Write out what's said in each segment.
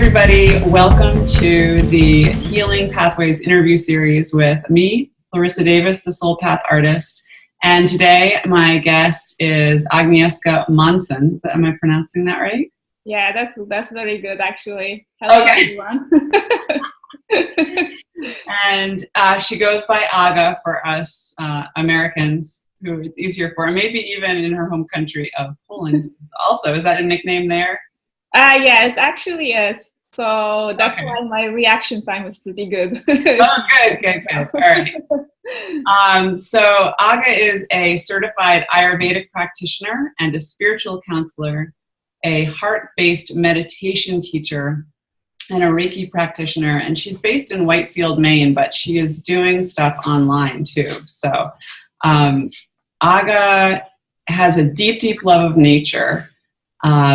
everybody. Welcome to the Healing Pathways interview series with me, Larissa Davis, the Soul Path artist. And today my guest is Agnieszka Monson. Am I pronouncing that right? Yeah, that's very good, actually. Hello, okay. Everyone. And she goes by Aga for us Americans, who it's easier for, maybe even in her home country of Poland. Also, is that a nickname there? Yeah, it actually is. So that's why my reaction time is pretty good. Oh, good. All right. So Aga is a certified Ayurvedic practitioner and a spiritual counselor, a heart-based meditation teacher, and a Reiki practitioner. And she's based in Whitefield, Maine, but she is doing stuff online too. So Aga has a deep love of nature.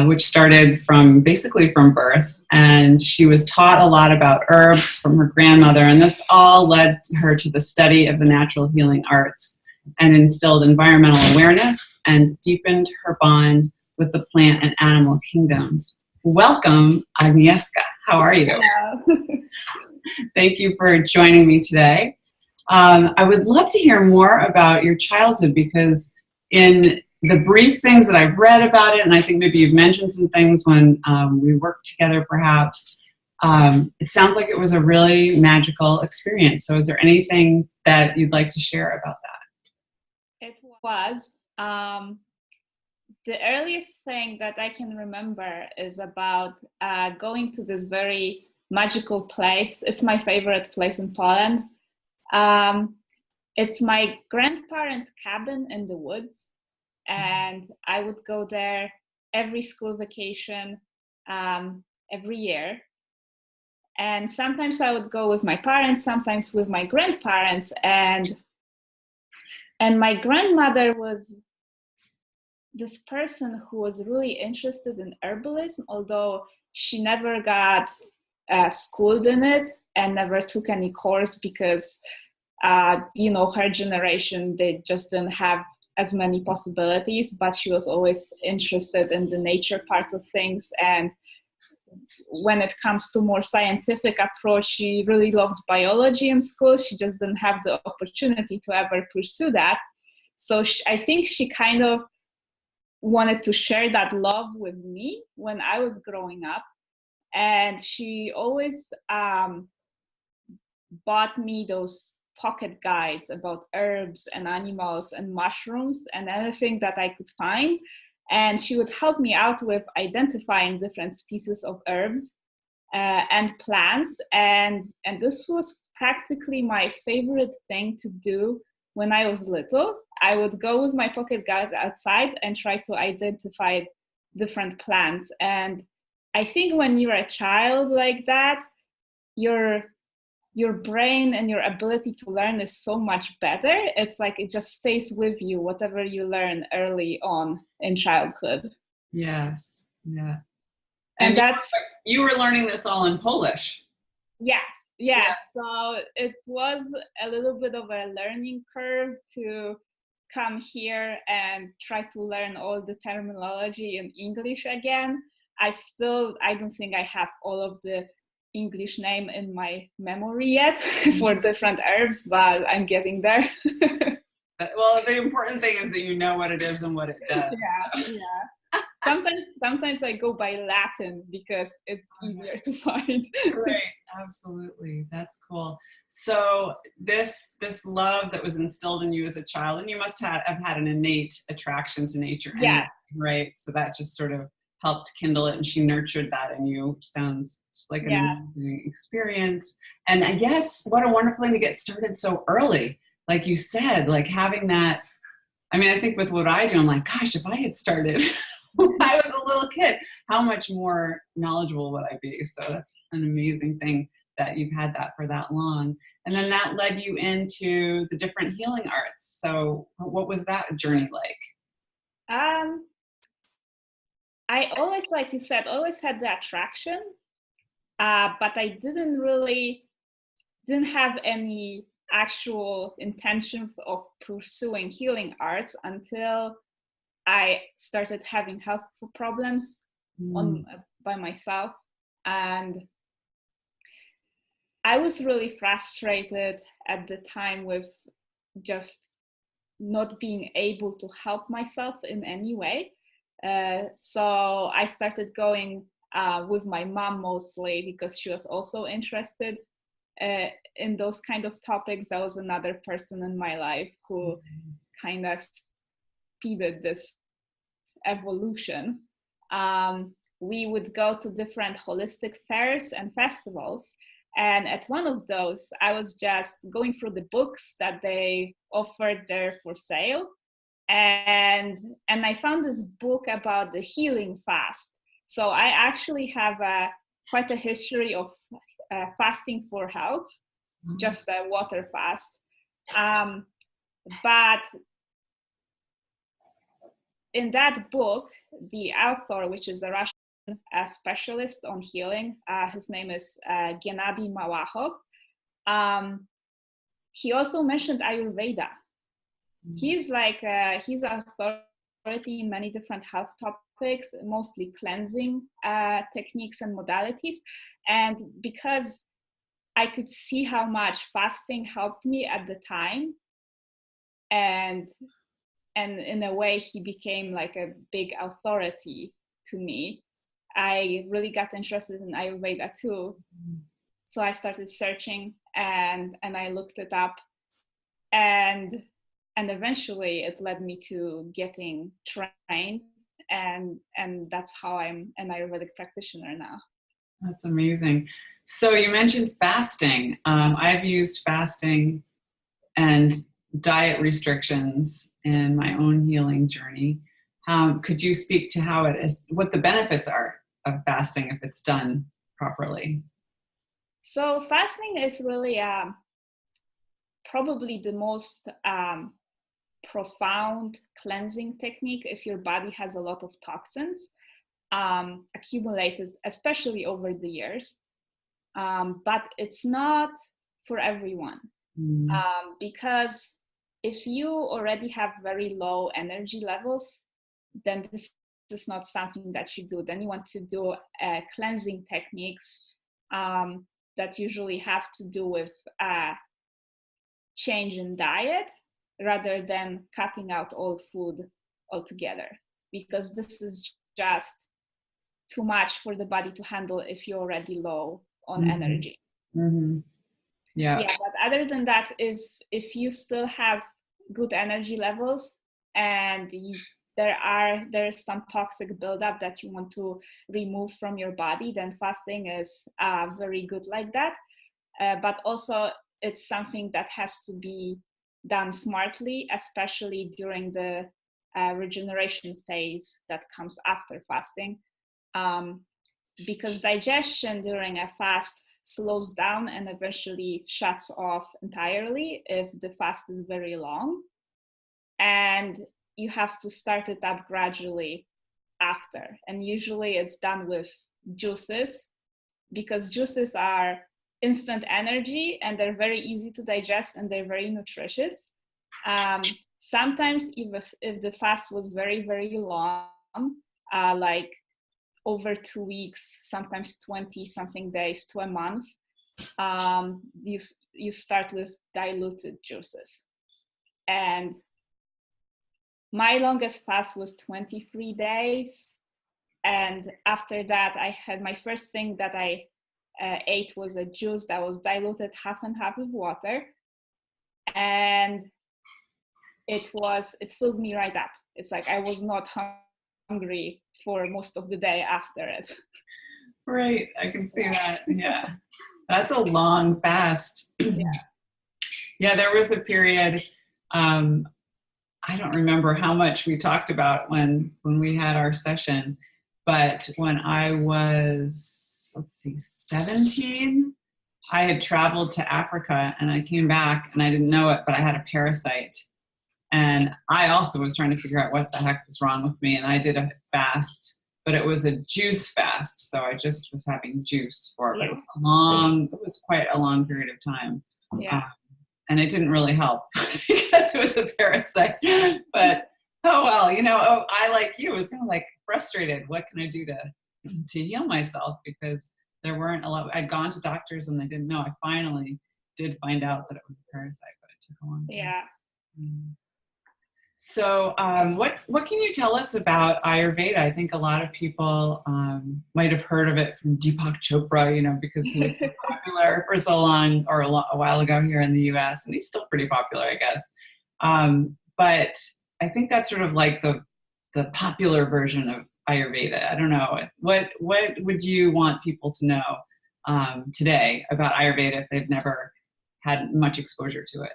Which started basically from birth. And she was taught a lot about herbs from her grandmother. And this all led her to the study of the natural healing arts and instilled environmental awareness and deepened her bond with the plant and animal kingdoms. Welcome, Agnieszka. How are you? Hello. Thank you for joining me today. I would love to hear more about your childhood, because in the brief things that I've read about it, and I think maybe you've mentioned some things when we worked together perhaps, it sounds like it was a really magical experience. So is there anything that you'd like to share about that? It was. The earliest thing that I can remember is about going to this very magical place. It's my favorite place in Poland. It's my grandparents' cabin in the woods. And I would go there every school vacation, every year. And sometimes I would go with my parents, sometimes with my grandparents. And my grandmother was this person who was really interested in herbalism, although she never got schooled in it and never took any course because, her generation, they just didn't have as many possibilities, but she was always interested in the nature part of things. And when it comes to more scientific approach, she really loved biology in school. She just didn't have the opportunity to ever pursue that. So I think she kind of wanted to share that love with me when I was growing up. And she always bought me those pocket guides about herbs and animals and mushrooms and anything that I could find. And she would help me out with identifying different species of herbs and plants. And this was practically my favorite thing to do when I was little. I would go with my pocket guide outside and try to identify different plants. And I think when you're a child like that, your brain and your ability to learn is so much better. It's like it just stays with you, whatever you learn early on in childhood. Yes, yeah. And you were learning this all in Polish. Yes. Yeah. So it was a little bit of a learning curve to come here and try to learn all the terminology in English again. I don't think I have all of the English name in my memory yet for different herbs, but I'm getting there. Well, the important thing is that you know what it is and what it does. Yeah. Sometimes I go by Latin because it's easier to find. Right, absolutely. That's cool. So this love that was instilled in you as a child, and you must have had an innate attraction to nature. Yes. Right. So that just sort of helped kindle it, and she nurtured that in you. Sounds just like an amazing experience. And I guess what a wonderful thing to get started so early. Like you said, like having that, I mean, I think with what I do, I'm like, gosh, if I had started when I was a little kid, how much more knowledgeable would I be? So that's an amazing thing that you've had that for that long. And then that led you into the different healing arts. So what was that journey like? I always, like you said, always had the attraction, but I didn't have any actual intention of pursuing healing arts until I started having health problems by myself. And I was really frustrated at the time with just not being able to help myself in any way. So I started going with my mom mostly because she was also interested in those kind of topics. That was another person in my life who kind of speeded this evolution. We would go to different holistic fairs and festivals. And at one of those, I was just going through the books that they offered there for sale. And I found this book about the healing fast. So I actually have quite a history of fasting for health, just a water fast. But in that book, the author, which is a Russian specialist on healing, his name is Gennady Malachov. He also mentioned Ayurveda. He's he's an authority in many different health topics, mostly cleansing techniques and modalities. And because I could see how much fasting helped me at the time, and in a way he became like a big authority to me, I really got interested in Ayurveda too. So I started searching and I looked it up, and eventually it led me to getting trained, and that's how I'm an Ayurvedic practitioner now. That's amazing. So you mentioned fasting. I've used fasting and diet restrictions in my own healing journey. Could you speak to how it is, what the benefits are of fasting if it's done properly? So fasting is really probably the most profound cleansing technique if your body has a lot of toxins accumulated, especially over the years. But it's not for everyone, because if you already have very low energy levels, then this is not something that you do. Then you want to do cleansing techniques that usually have to do with change in diet rather than cutting out all food altogether, because this is just too much for the body to handle if you're already low on energy. Yeah, but other than that, if you still have good energy levels and there's some toxic buildup that you want to remove from your body, then fasting is very good like that. But also it's something that has to be done smartly, especially during the regeneration phase that comes after fasting, because digestion during a fast slows down and eventually shuts off entirely if the fast is very long, and you have to start it up gradually after. And usually it's done with juices, because juices are instant energy and they're very easy to digest and they're very nutritious. Sometimes if the fast was very, very long, like over 2 weeks, sometimes 20 something days to a month, you start with diluted juices. And my longest fast was 23 days. And after that, I had my first thing that I ate was a juice that was diluted half and half with water. And it filled me right up. It's like I was not hungry for most of the day after it. Right, I can see that. Yeah, that's a long fast. Yeah, there was a period, I don't remember how much we talked about when we had our session, but when I was, 17, I had traveled to Africa and I came back and I didn't know it, but I had a parasite. And I also was trying to figure out what the heck was wrong with me. And I did a fast, but it was a juice fast. So I just was having juice for it. But it was quite a long period of time. Yeah. And it didn't really help because it was a parasite. But, oh, well, I, like you, was kind of like frustrated. What can I do to heal myself? Because there weren't a lot. I'd gone to doctors and they didn't know. I finally did find out that it was a parasite, but it took a long time. Yeah. So what can you tell us about Ayurveda? I think a lot of people might have heard of it from Deepak Chopra, you know, because he was so popular for so long, or a while ago here in the US, and he's still pretty popular, I guess. But I think that's sort of like the popular version of Ayurveda. I don't know. What would you want people to know today about Ayurveda if they've never had much exposure to it?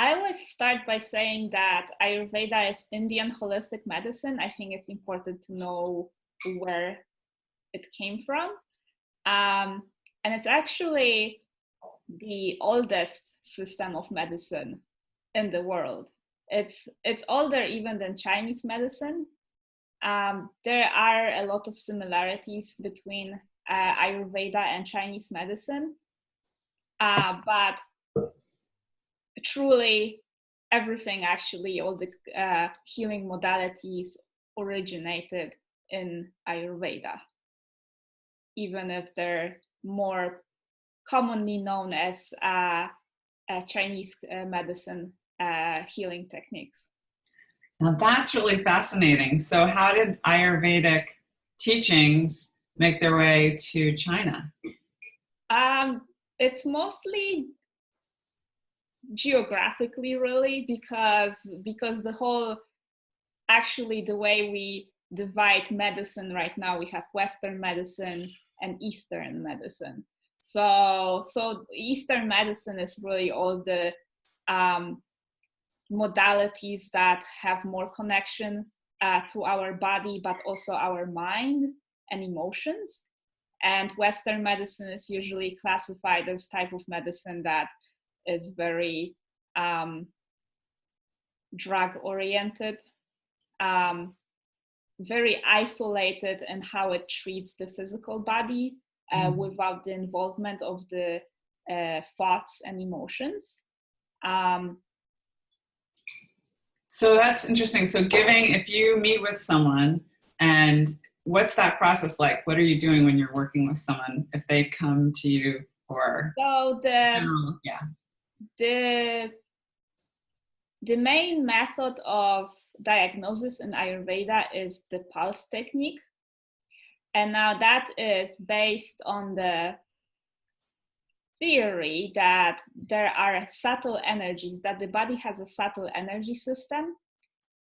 I always start by saying that Ayurveda is Indian holistic medicine. I think it's important to know where it came from. And it's actually the oldest system of medicine in the world. It's older even than Chinese medicine. There are a lot of similarities between Ayurveda and Chinese medicine, but truly everything, actually all the healing modalities originated in Ayurveda, even if they're more commonly known as Chinese medicine healing techniques. Now that's really fascinating. So how did Ayurvedic teachings make their way to China? It's mostly geographically, really, because the whole, actually the way we divide medicine right now, we have Western medicine and Eastern medicine. So Eastern medicine is really all the modalities that have more connection to our body, but also our mind and emotions. And Western medicine is usually classified as type of medicine that is very drug oriented, very isolated in how it treats the physical body without the involvement of the thoughts and emotions. So that's interesting. So if you meet with someone, and what's that process like? What are you doing when you're working with someone if they come to you for the main method of diagnosis in Ayurveda is the pulse technique. And now that is based on the theory that there are subtle energies, that the body has a subtle energy system,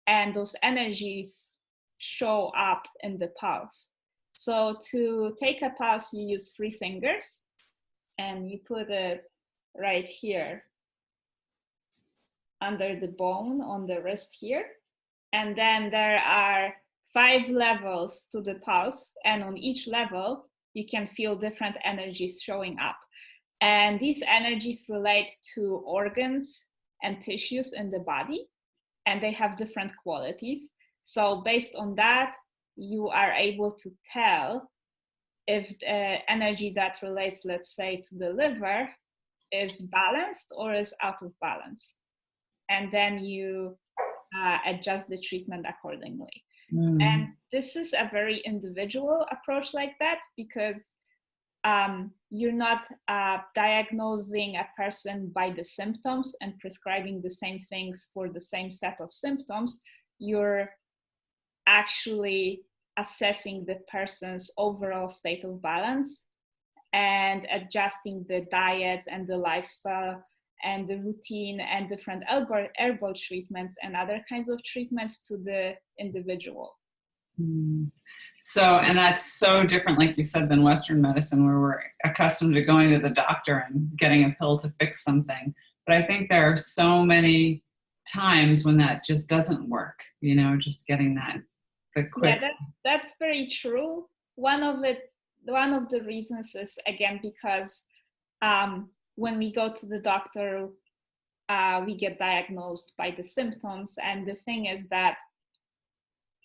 and those energies show up in the pulse. So to take a pulse, you use 3 fingers and you put it right here under the bone on the wrist here. And then there are 5 levels to the pulse, and on each level you can feel different energies showing up. And these energies relate to organs and tissues in the body, and they have different qualities. So based on that, you are able to tell if the energy that relates, let's say, to the liver is balanced or is out of balance. And then you adjust the treatment accordingly. And this is a very individual approach like that, because you're not diagnosing a person by the symptoms and prescribing the same things for the same set of symptoms. You're actually assessing the person's overall state of balance and adjusting the diet and the lifestyle and the routine and different herbal treatments and other kinds of treatments to the individual. So, and that's so different, like you said, than Western medicine, where we're accustomed to going to the doctor and getting a pill to fix something. But I think there are so many times when that just doesn't work, you know, just getting the quick. Yeah, that's very true. One of the reasons is, again, because when we go to the doctor, we get diagnosed by the symptoms. And the thing is that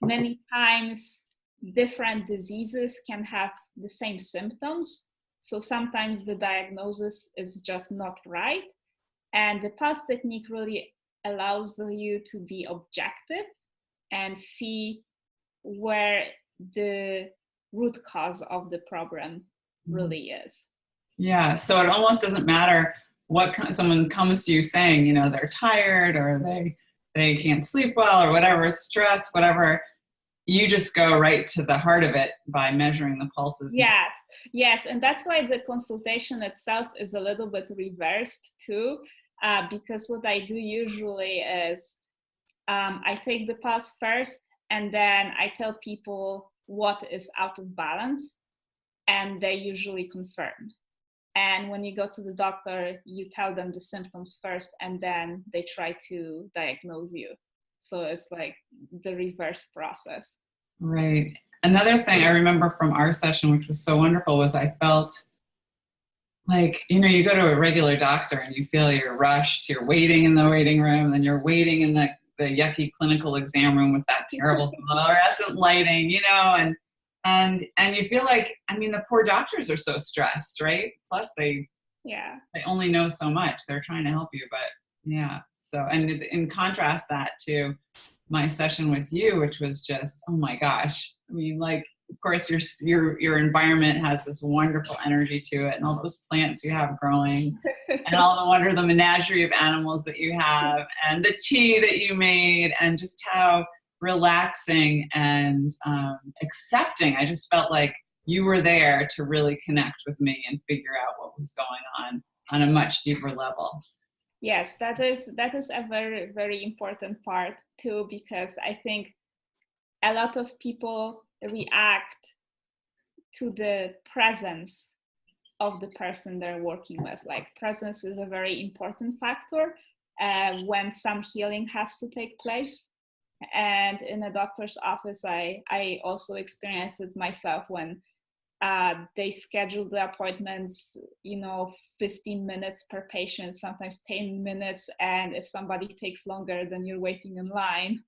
many times different diseases can have the same symptoms. So sometimes the diagnosis is just not right. And the pulse technique really allows you to be objective and see where the root cause of the problem really is. Yeah, so it almost doesn't matter what someone comes to you saying, you know, they're tired or they can't sleep well or whatever, stress, whatever. You just go right to the heart of it by measuring the pulses. Yes, and that's why the consultation itself is a little bit reversed too, because what I do usually is I take the pulse first, and then I tell people what is out of balance, and they usually confirm. And when you go to the doctor, you tell them the symptoms first, and then they try to diagnose you. So it's like the reverse process. Right. Another thing I remember from our session, which was so wonderful, was I felt like, you know, you go to a regular doctor and you feel you're rushed, you're waiting in the waiting room, and you're waiting in the yucky clinical exam room with that terrible fluorescent lighting, you know, and you feel like, I mean, the poor doctors are so stressed, right? Plus they only know so much. They're trying to help you, but yeah. So, and in contrast that to my session with you, which was just, oh my gosh. I mean, like, of course, your environment has this wonderful energy to it, and all those plants you have growing, and all the menagerie of animals that you have, and the tea that you made, and just how relaxing and accepting. I just felt like you were there to really connect with me and figure out what was going on a much deeper level. Yes, that is a very, very important part too, because I think a lot of people react to the presence of the person they're working with. Like, presence is a very important factor when some healing has to take place. And in a doctor's office, I also experienced it myself when they schedule the appointments, 15 minutes per patient, sometimes 10 minutes. And if somebody takes longer, then you're waiting in line.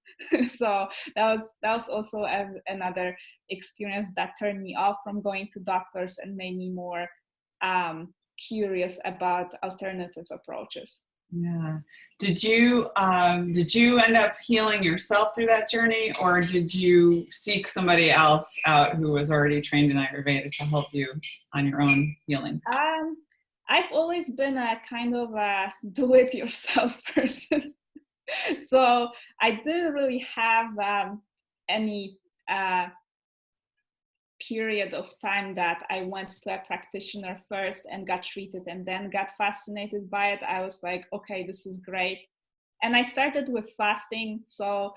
So that was also another experience that turned me off from going to doctors and made me more curious about alternative approaches. Yeah. Did you end up healing yourself through that journey, or did you seek somebody else out who was already trained in Ayurveda to help you on your own healing? I've always been a kind of a do-it-yourself person. So I didn't really have any period of time that I went to a practitioner first and got treated and then got fascinated by it. I was like, okay, this is great. And I started with fasting. So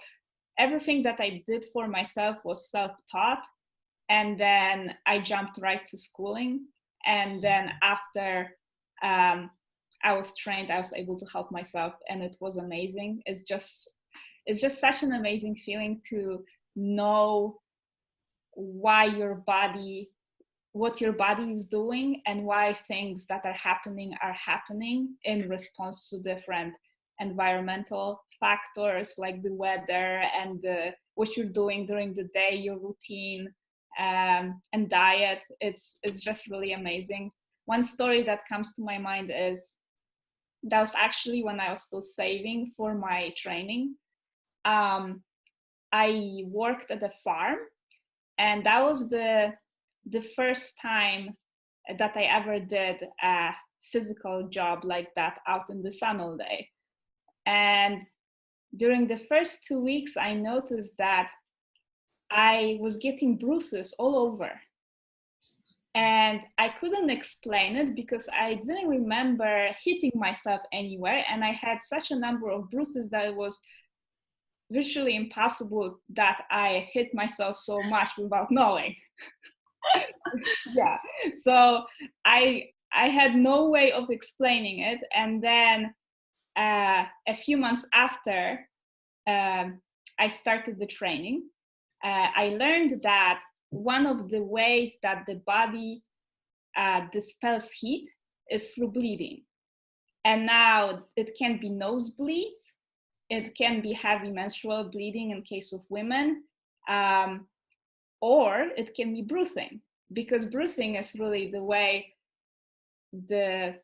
everything that I did for myself was self-taught. And then I jumped right to schooling. And then after I was trained, I was able to help myself, and it was amazing. It's just such an amazing feeling to know what your body is doing, and why things that are happening in response to different environmental factors like the weather and what you're doing during the day, your routine, and diet. It's just really amazing. One story that comes to my mind is that was actually when I was still saving for my training. I worked at a farm, and that was the first time that I ever did a physical job like that out in the sun all day. And during the first 2 weeks, I noticed that I was getting bruises all over. And I couldn't explain it because I didn't remember hitting myself anywhere. And I had such a number of bruises that it was virtually impossible that I hit myself so much without knowing. Yeah. So I had no way of explaining it. And then a few months after I started the training, I learned that one of the ways that the body dispels heat is through bleeding. And now it can be nosebleeds, it can be heavy menstrual bleeding in case of women, or it can be bruising, because bruising is really the way the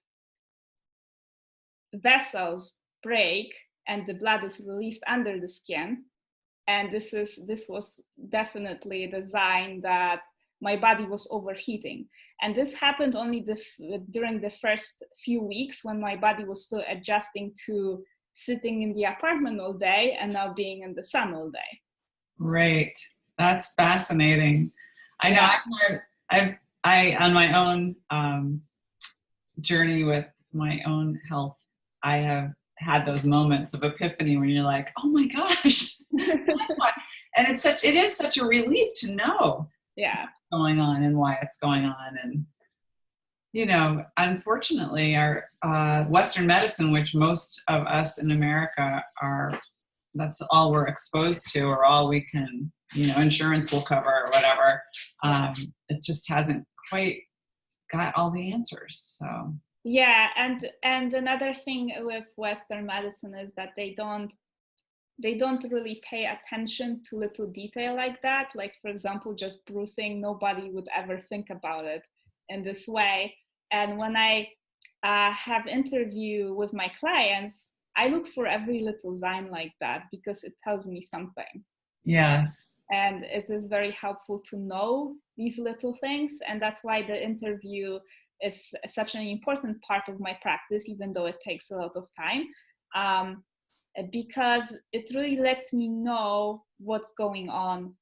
vessels break and the blood is released under the skin. And this was definitely a design that my body was overheating. And this happened only during the first few weeks when my body was still adjusting to sitting in the apartment all day and now being in the sun all day. Right. That's fascinating. I know I on my own journey with my own health, I have had those moments of epiphany when you're like, oh my gosh. And it is such a relief to know what's going on and why it's going on. And, you know, unfortunately our Western medicine, which most of us in America that's all we're exposed to, or all we can, you know, insurance will cover or whatever. It just hasn't quite got all the answers. So yeah, and another thing with Western medicine is that they don't really pay attention to little detail like that. Like, for example, just bruising, nobody would ever think about it in this way. And when I have interview with my clients, I look for every little sign like that because it tells me something. Yes. And it is very helpful to know these little things. And that's why the interview is such an important part of my practice, even though it takes a lot of time, because it really lets me know what's going on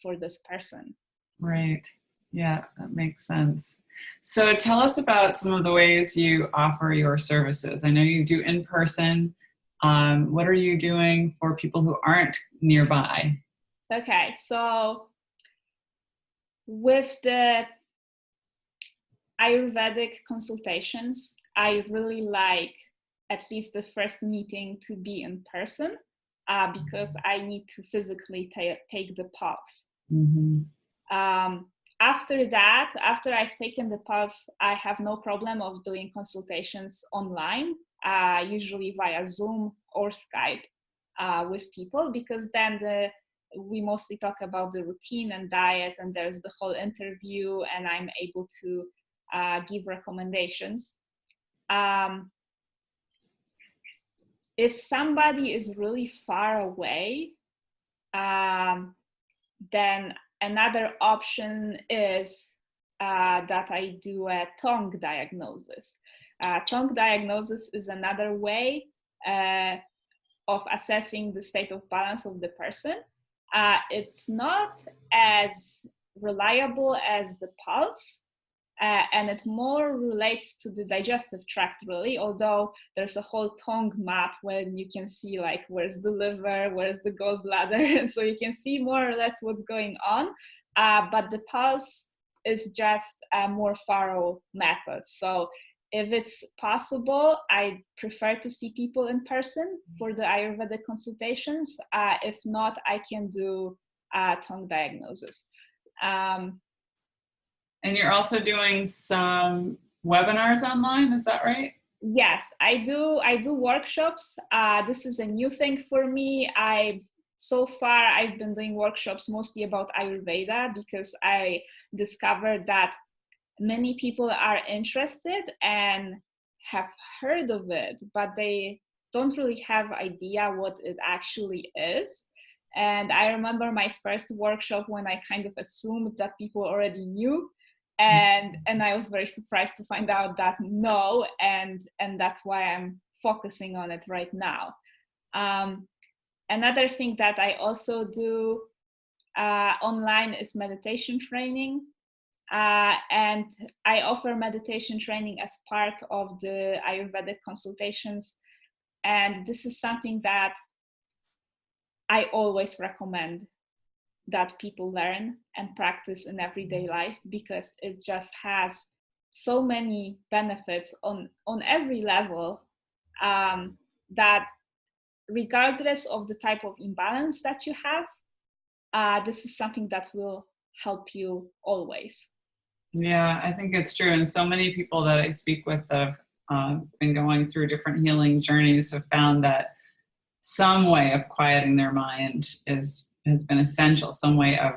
for this person. Right. Yeah, that makes sense. So tell us about some of the ways you offer your services. I know you do in person. What are you doing for people who aren't nearby? Okay, so with the Ayurvedic consultations, I really like at least the first meeting to be in person because I need to physically take the pulse. Mm-hmm. After that, after I've taken the pulse, I have no problem of doing consultations online, usually via Zoom or Skype with people, because then we mostly talk about the routine and diet, and there's the whole interview, and I'm able to give recommendations. If somebody is really far away, then another option is that I do a tongue diagnosis. Tongue diagnosis is another way of assessing the state of balance of the person. It's not as reliable as the pulse, and it more relates to the digestive tract, really, although there's a whole tongue map where you can see like where's the liver, where's the gallbladder, so you can see more or less what's going on, but the pulse is just a more thorough method. So if it's possible, I prefer to see people in person for the Ayurvedic consultations. If not, I can do tongue diagnosis. And you're also doing some webinars online, is that right? Yes, I do workshops. This is a new thing for me. So far, I've been doing workshops mostly about Ayurveda because I discovered that many people are interested and have heard of it, but they don't really have idea what it actually is. And I remember my first workshop when I kind of assumed that people already knew. And I was very surprised to find out that no, and that's why I'm focusing on it right now. Another thing that I also do online is meditation training, and I offer meditation training as part of the Ayurvedic consultations, and this is something that I always recommend that people learn and practice in everyday life, because it just has so many benefits on every level, that regardless of the type of imbalance that you have, this is something that will help you always. Yeah, I think it's true. And so many people that I speak with that have been going through different healing journeys have found that some way of quieting their mind has been essential, some way of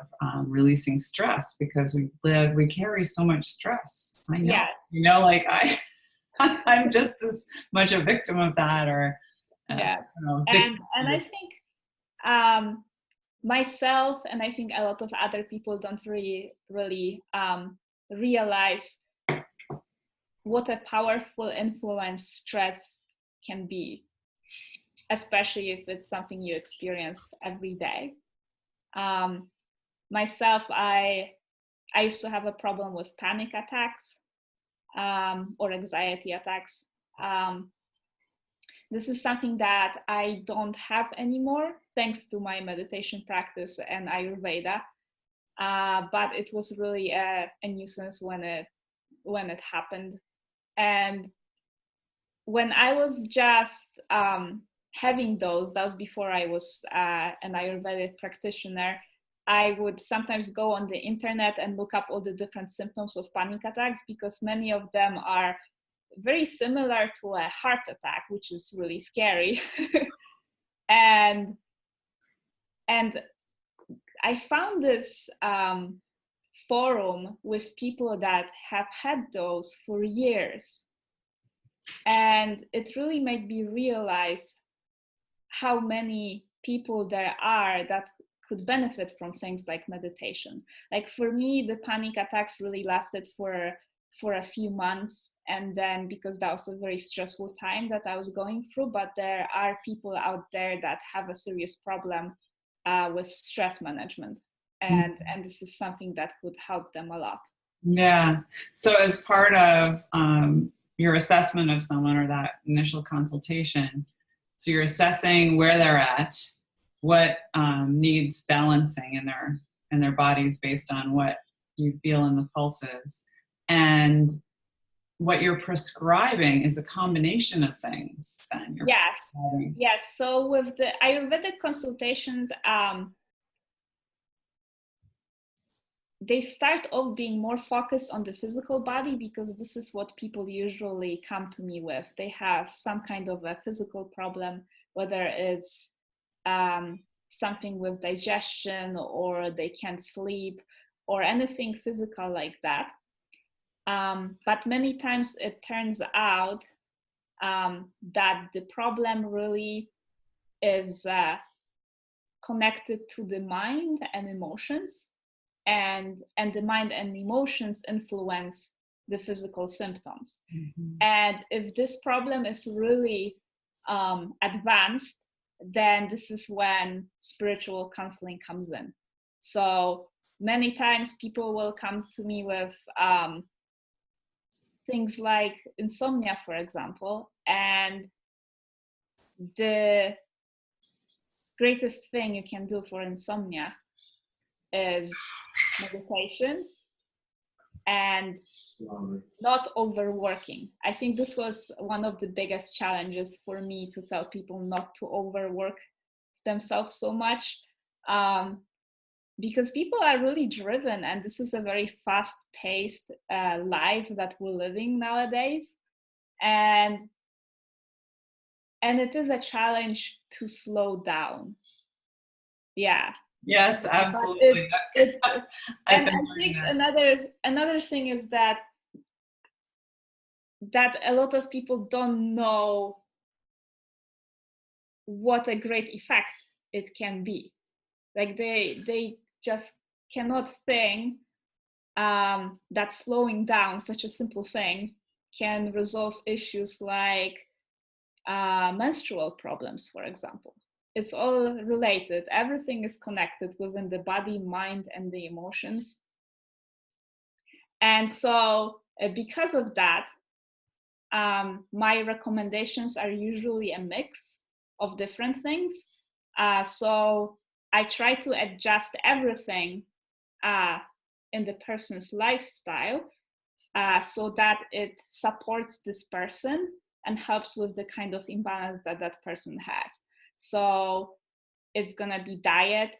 releasing stress, because we carry so much stress. I know, yes. You know, like I'm just as much a victim of that, or yeah. I don't know, and I think myself, and I think a lot of other people don't really realize what a powerful influence stress can be, especially if it's something you experience every day. Myself, I used to have a problem with panic attacks or anxiety attacks. This is something that I don't have anymore, thanks to my meditation practice and Ayurveda. But it was really a nuisance when it happened. And when I was just having those, that was before I was an Ayurvedic practitioner, I would sometimes go on the internet and look up all the different symptoms of panic attacks, because many of them are very similar to a heart attack, which is really scary. and I found this forum with people that have had those for years, and it really made me realize how many people there are that could benefit from things like meditation. Like for me, the panic attacks really lasted for a few months, and then because that was a very stressful time that I was going through, but there are people out there that have a serious problem with stress management, and this is something that could help them a lot. Yeah. So as part of your assessment of someone, or that initial consultation, so you're assessing where they're at, what needs balancing in their bodies based on what you feel in the pulses, and what you're prescribing is a combination of things. Then Yes. So with the Ayurvedic consultations, they start off being more focused on the physical body, because this is what people usually come to me with. They have some kind of a physical problem, whether it's something with digestion, or they can't sleep, or anything physical like that. But many times it turns out that the problem really is connected to the mind and emotions, and the mind and emotions influence the physical symptoms. And if this problem is really advanced, then this is when spiritual counseling comes in. So many times people will come to me with things like insomnia, for example, and the greatest thing you can do for insomnia is meditation and not overworking. I think this was one of the biggest challenges for me, to tell people not to overwork themselves so much, because people are really driven, and this is a very fast-paced life that we're living nowadays, and it is a challenge to slow down. Yeah. Yes, absolutely. And I think another thing is that a lot of people don't know what a great effect it can be. Like they just cannot think that slowing down, such a simple thing, can resolve issues like menstrual problems, for example. It's all related. Everything is connected within the body, mind, and the emotions. And so because of that, my recommendations are usually a mix of different things. So I try to adjust everything in the person's lifestyle so that it supports this person and helps with the kind of imbalance that that person has. So it's gonna be diet,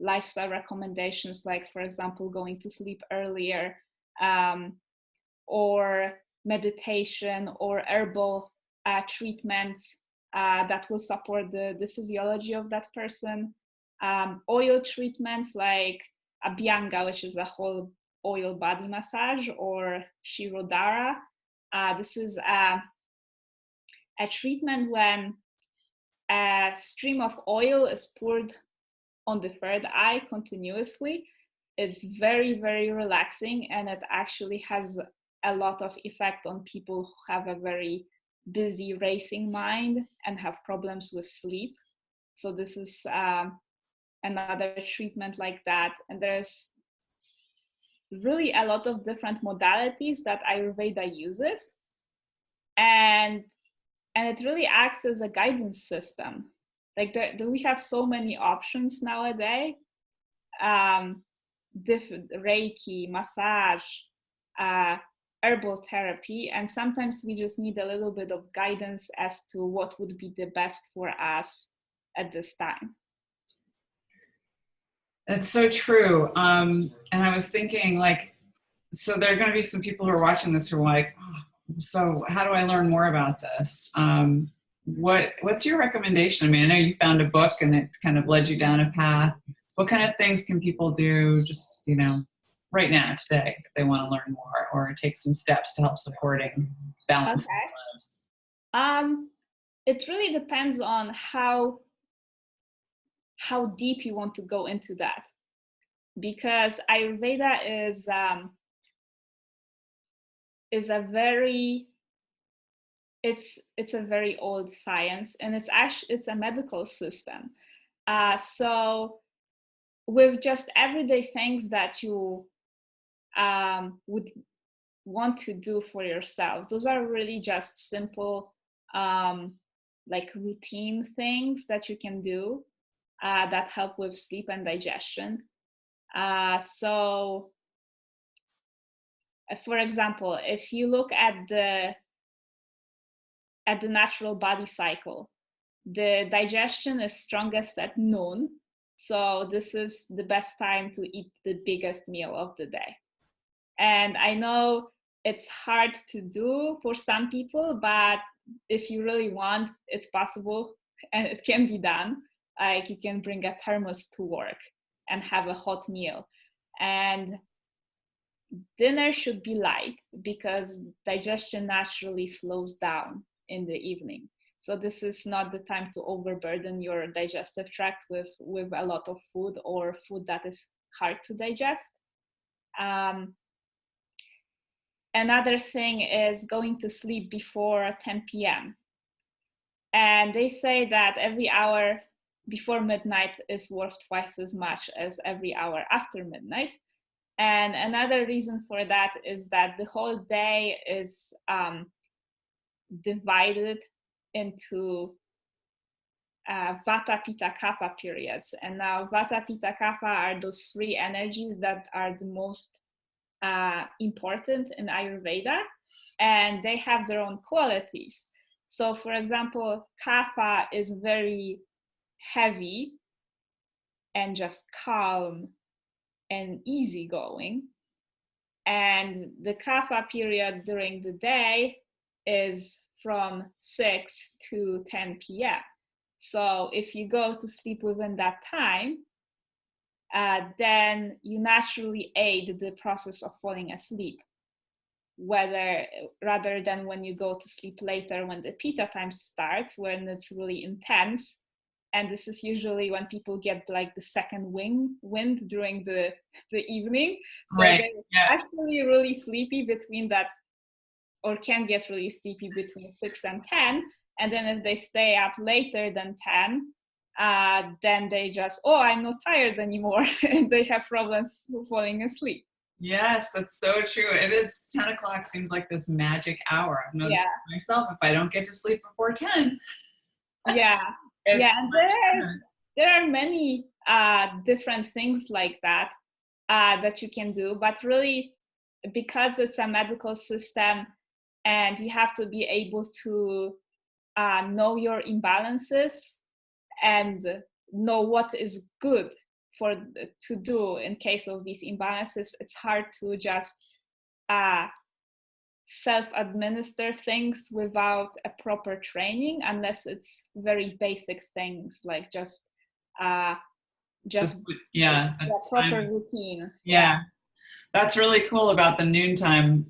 lifestyle recommendations, like for example, going to sleep earlier, or meditation, or herbal treatments that will support the physiology of that person. Oil treatments like Abhyanga, which is a whole oil body massage, or Shirodhara. This is a treatment when a stream of oil is poured on the third eye continuously, it's very, very relaxing, and it actually has a lot of effect on people who have a very busy, racing mind and have problems with sleep. So this is another treatment like that. And there's really a lot of different modalities that Ayurveda uses. And it really acts as a guidance system. Like we have so many options nowadays. Reiki, massage, herbal therapy, and sometimes we just need a little bit of guidance as to what would be the best for us at this time. That's so true. And I was thinking, like, so there are going to be some people who are watching this who are like, oh, so how do I learn more about this? What's your recommendation? I mean, I know you found a book and it kind of led you down a path. What kind of things can people do just, right now, today, if they want to learn more or take some steps to help supporting balance in their lives? It really depends on how deep you want to go into that. Because Ayurveda is a very old science, and it's a medical system. So with just everyday things that you would want to do for yourself, those are really just simple like routine things that you can do that help with sleep and digestion. So for example, if you look at the natural body cycle, the digestion is strongest at noon. So this is the best time to eat the biggest meal of the day. And I know it's hard to do for some people, but if you really want, it's possible and it can be done. Like you can bring a thermos to work and have a hot meal. And dinner should be light because digestion naturally slows down in the evening. So this is not the time to overburden your digestive tract with a lot of food or food that is hard to digest. Another thing is going to sleep before 10 p.m. And they say that every hour before midnight is worth twice as much as every hour after midnight. And another reason for that is that the whole day is divided into vata, pitta, kapha periods. And now vata, pitta, kapha are those three energies that are the most important in Ayurveda, and they have their own qualities. So for example, kapha is very heavy and just calm and easygoing, and the kapha period during the day is from 6 to 10 p.m. So if you go to sleep within that time, then you naturally aid the process of falling asleep, rather than when you go to sleep later when the pitta time starts, when it's really intense. And this is usually when people get like the second wind during the evening. So Right. they're actually really sleepy between that, or can get really sleepy between 6 and 10. And then if they stay up later than 10, then they just, I'm not tired anymore. And they have problems falling asleep. Yes, that's so true. It is 10 o'clock seems like this magic hour. I've noticed myself, if I don't get to sleep before 10. Yeah. Yeah. And there are many different things like that that you can do. But really, because it's a medical system and you have to be able to know your imbalances and know what is good to do in case of these imbalances, it's hard to just self-administer things without a proper training, unless it's very basic things like just a proper routine. Yeah, that's really cool about the noontime.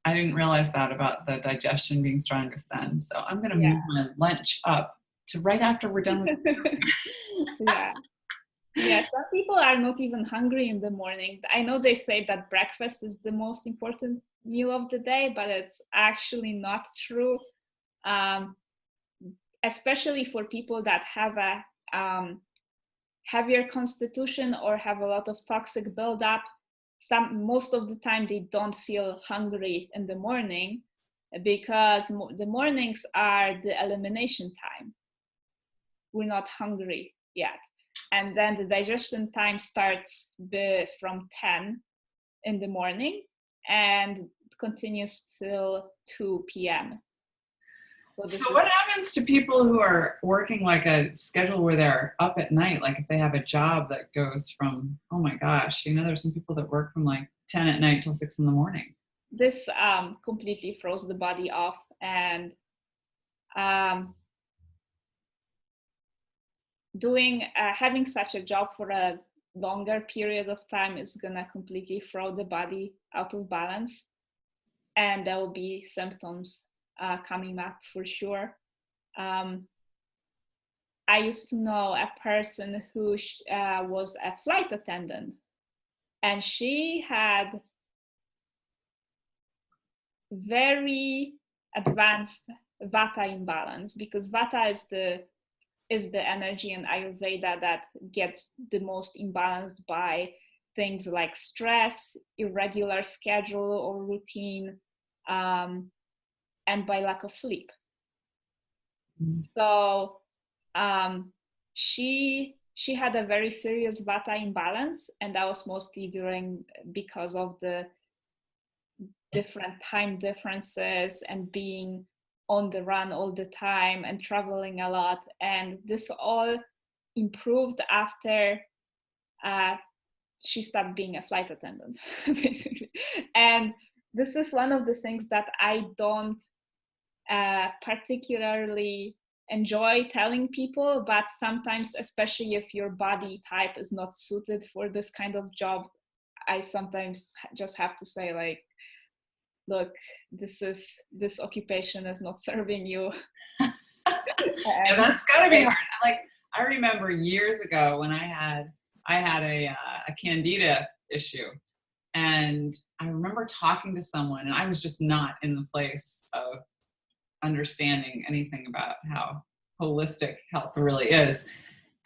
I didn't realize that about the digestion being strongest then. So I'm going to move my lunch up to right after we're done with this. Yeah. Yeah, some people are not even hungry in the morning. I know they say that breakfast is the most important meal of the day, but it's actually not true. Um, Especially for people that have a heavier constitution or have a lot of toxic buildup. Most of the time they don't feel hungry in the morning because the mornings are the elimination time. We're not hungry yet. And then the digestion time starts from 10 in the morning and continues till 2 p.m. So So this is, what happens to people who are working like a schedule where they're up at night? Like if they have a job that goes from, oh my gosh, there's some people that work from like 10 at night till 6 in the morning. this completely throws the body off, and um, having such a job for a longer period of time is gonna completely throw the body out of balance, and there will be symptoms coming up for sure. I used to know a person who was a flight attendant, and she had very advanced vata imbalance, because vata is the energy in Ayurveda that gets the most imbalanced by things like stress, irregular schedule or routine, and by lack of sleep. Mm-hmm. So she had a very serious vata imbalance, and that was mostly because of the different time differences and being on the run all the time and traveling a lot. And this all improved after she stopped being a flight attendant, basically. And this is one of the things that I don't particularly enjoy telling people, but sometimes, especially if your body type is not suited for this kind of job, I sometimes just have to say, like, look, this occupation is not serving you. Yeah, that's gotta be hard. I remember years ago when I had a candida issue, and I remember talking to someone, and I was just not in the place of understanding anything about how holistic health really is.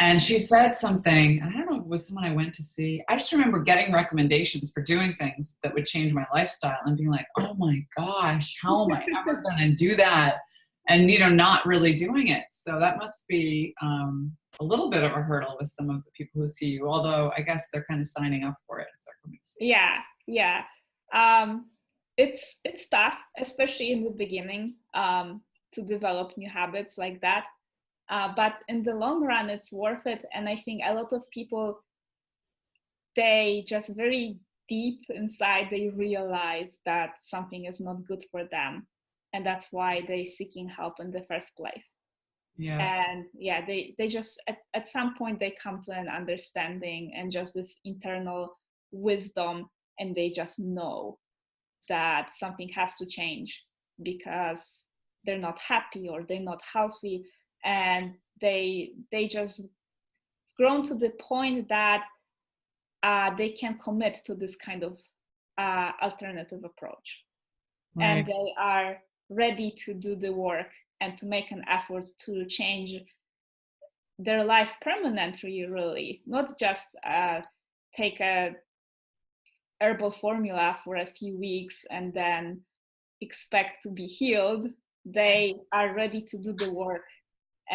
And she said something, and I don't know if it was someone I went to see. I just remember getting recommendations for doing things that would change my lifestyle and being like, oh my gosh, how am I ever going to do that? And, not really doing it. So that must be a little bit of a hurdle with some of the people who see you, although I guess they're kind of signing up for it if they're coming to see you. Yeah. It's tough, especially in the beginning, to develop new habits like that. But in the long run, it's worth it. And I think a lot of people, they just very deep inside, they realize that something is not good for them. And that's why they're seeking help in the first place. Yeah. And yeah, they just, at some point, they come to an understanding and just this internal wisdom, and they just know that something has to change because they're not happy or they're not healthy, and they just grown to the point that they can commit to this kind of alternative approach. Right. And they are ready to do the work and to make an effort to change their life permanently, really, not just take a herbal formula for a few weeks and then expect to be healed. They are ready to do the work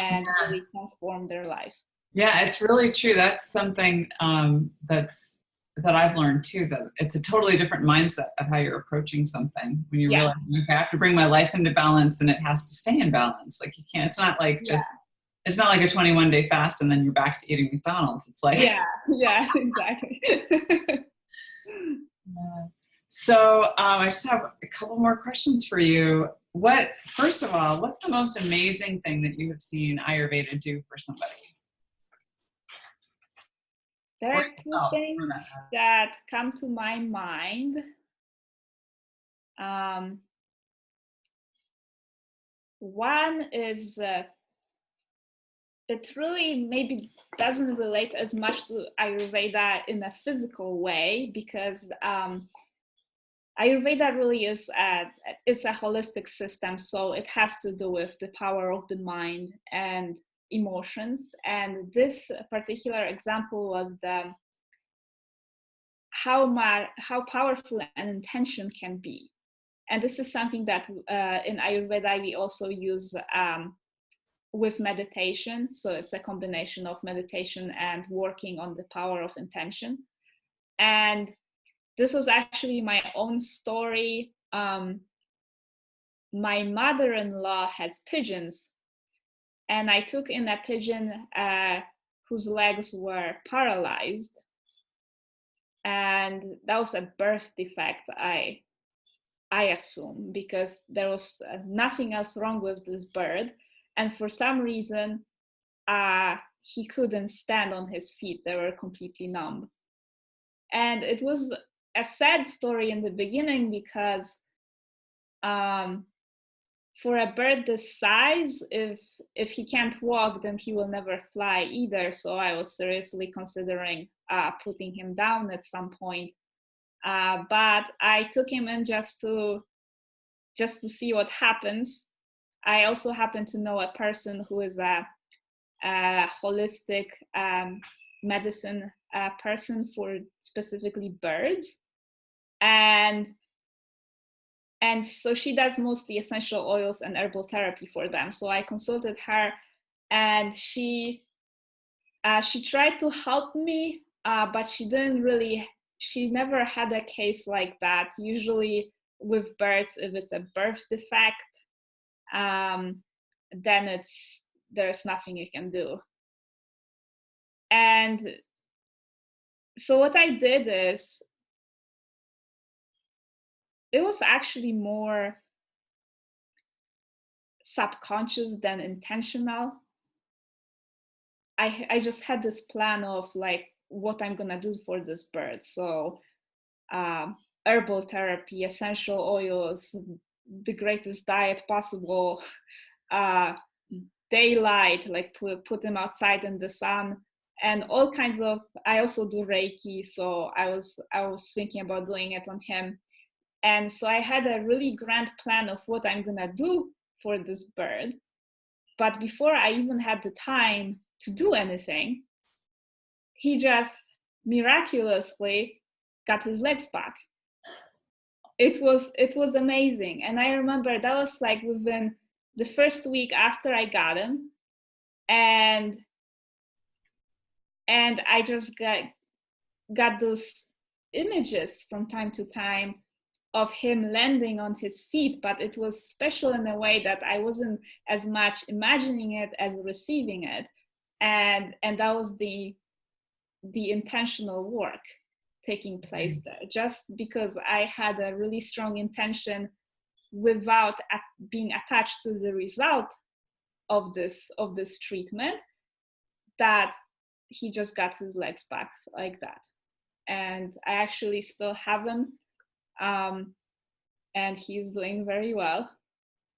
and really transform their life. Yeah, it's really true. That's something that I've learned too, that it's a totally different mindset of how you're approaching something when you realize, okay, I have to bring my life into balance, and it has to stay in balance. Like, you can't, it's not like it's not like a 21-day fast and then you're back to eating McDonald's. It's like, exactly. So I just have a couple more questions for you. First of all, what's the most amazing thing that you have seen Ayurveda do for somebody? There are two things that come to my mind. One is it really maybe doesn't relate as much to Ayurveda in a physical way, because Ayurveda really is it's a holistic system, so it has to do with the power of the mind and emotions. And this particular example was how powerful an intention can be. And this is something that in Ayurveda we also use with meditation. So it's a combination of meditation and working on the power of intention. And this was actually my own story. My mother-in-law has pigeons, and I took in a pigeon whose legs were paralyzed. And that was a birth defect, I assume, because there was nothing else wrong with this bird. And for some reason, he couldn't stand on his feet. They were completely numb. And it was a sad story in the beginning, because for a bird this size, if he can't walk, then he will never fly either. So I was seriously considering putting him down at some point. But I took him in just to see what happens. I also happen to know a person who is a holistic medicine person for specifically birds, and so she does mostly essential oils and herbal therapy for them. So I consulted her, and she tried to help me, but she didn't really. She never had a case like that. Usually with birds, if it's a birth defect, then there's nothing you can do. And so what I did is, it was actually more subconscious than intentional. I just had this plan of like what I'm gonna do for this bird. So herbal therapy, essential oils, the greatest diet possible, daylight, like put them outside in the sun, and all kinds of. I also do Reiki, so I was thinking about doing it on him. And so I had a really grand plan of what I'm gonna do for this bird. But before I even had the time to do anything, he just miraculously got his legs back. It was amazing. And I remember that was like within the first week after I got him. And I just got those images from time to time of him landing on his feet, but it was special in a way that I wasn't as much imagining it as receiving it. And that was the intentional work taking place there, just because I had a really strong intention without being attached to the result of this treatment, that he just got his legs back like that. And I actually still have him, and he's doing very well.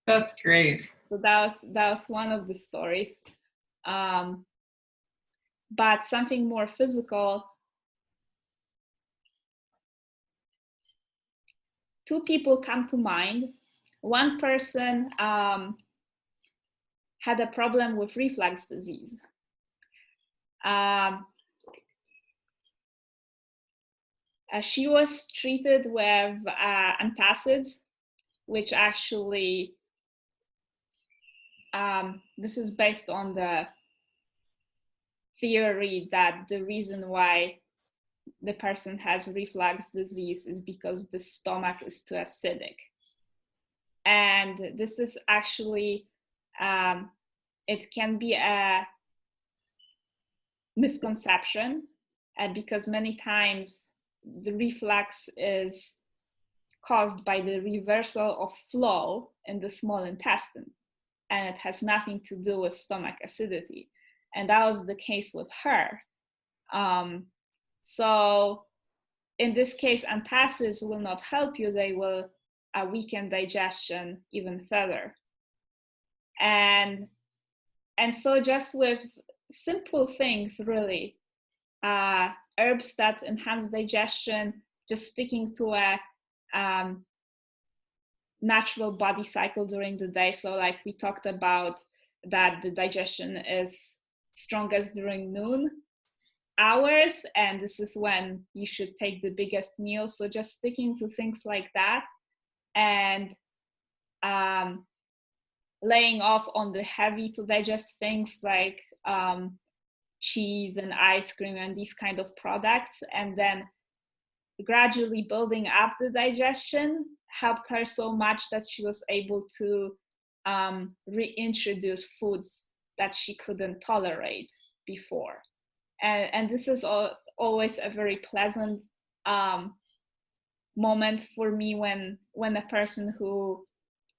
That's great. So that was one of the stories. But something more physical. Two people come to mind. One person had a problem with reflux disease. She was treated with antacids, which actually, this is based on the theory that the reason why the person has reflux disease is because the stomach is too acidic. And this is actually, it can be a misconception, because many times the reflux is caused by the reversal of flow in the small intestine, and it has nothing to do with stomach acidity. And that was the case with her. So in this case, antacids will not help you. They will weaken digestion even further. And And so just with simple things, really, herbs that enhance digestion, just sticking to a natural body cycle during the day. So like we talked about, that the digestion is strongest during noon hours, and this is when you should take the biggest meal. So just sticking to things like that, and laying off on the heavy to digest things like cheese and ice cream and these kind of products, and then gradually building up the digestion helped her so much that she was able to reintroduce foods that she couldn't tolerate before. And this is always a very pleasant moment for me when a person who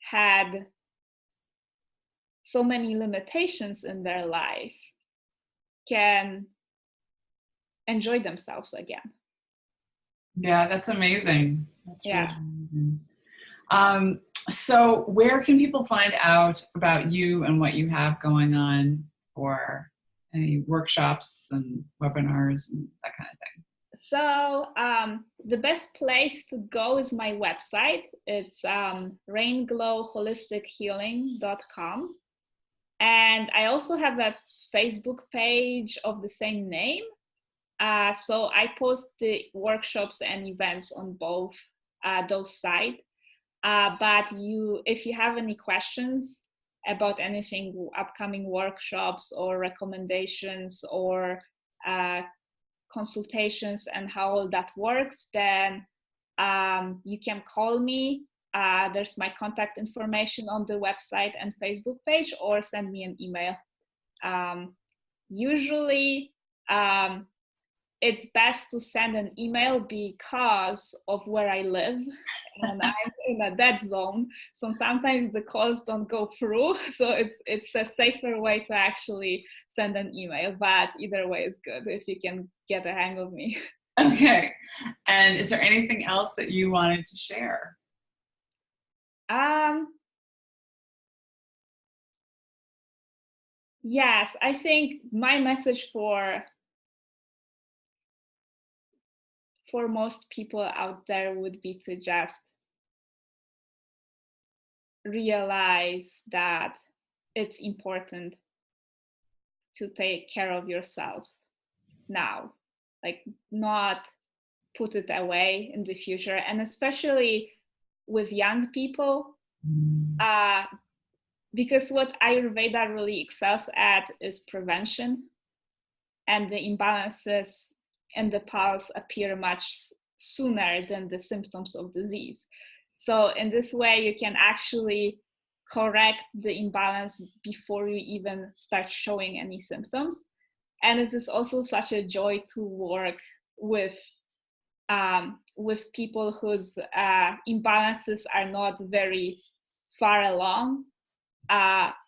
had so many limitations in their life can enjoy themselves again. Yeah, that's amazing. That's yeah. Really amazing. So where can people find out about you and what you have going on, or any workshops and webinars and that kind of thing? So the best place to go is my website. It's rainglowholistic.healing.com. And I also have a Facebook page of the same name. So I post the workshops and events on both those sites. But if you have any questions about anything, upcoming workshops or recommendations or consultations and how all that works, then you can call me. There's my contact information on the website and Facebook page, or send me an email. Usually, it's best to send an email because of where I live, and I'm in a dead zone. So sometimes the calls don't go through. So it's a safer way to actually send an email. But either way is good if you can get a hang of me. Okay. And is there anything else that you wanted to share? Yes, I think my message for most people out there would be to just realize that it's important to take care of yourself now, like not put it away in the future, and especially with young people, because what Ayurveda really excels at is prevention, and the imbalances in the pulse appear much sooner than the symptoms of disease. So in this way, you can actually correct the imbalance before you even start showing any symptoms. And it is also such a joy to work with people whose imbalances are not very far along,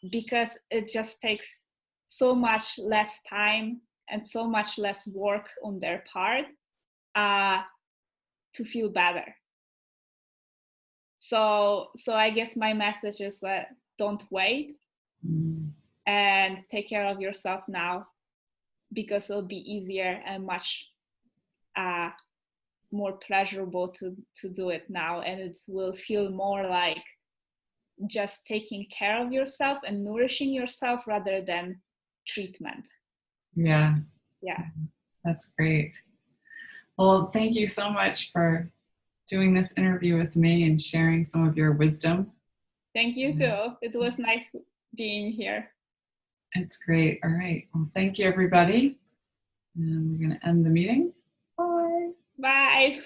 because it just takes so much less time and so much less work on their part to feel better. So I guess my message is that don't wait and take care of yourself now, because it'll be easier and much more pleasurable to do it now, and it will feel more like just taking care of yourself and nourishing yourself rather than treatment. Yeah. That's great. Well, thank you so much for doing this interview with me and sharing some of your wisdom. Thank you too. It was nice being here. It's great. All right. Well, thank you, everybody. And we're going to end the meeting. Bye. Bye.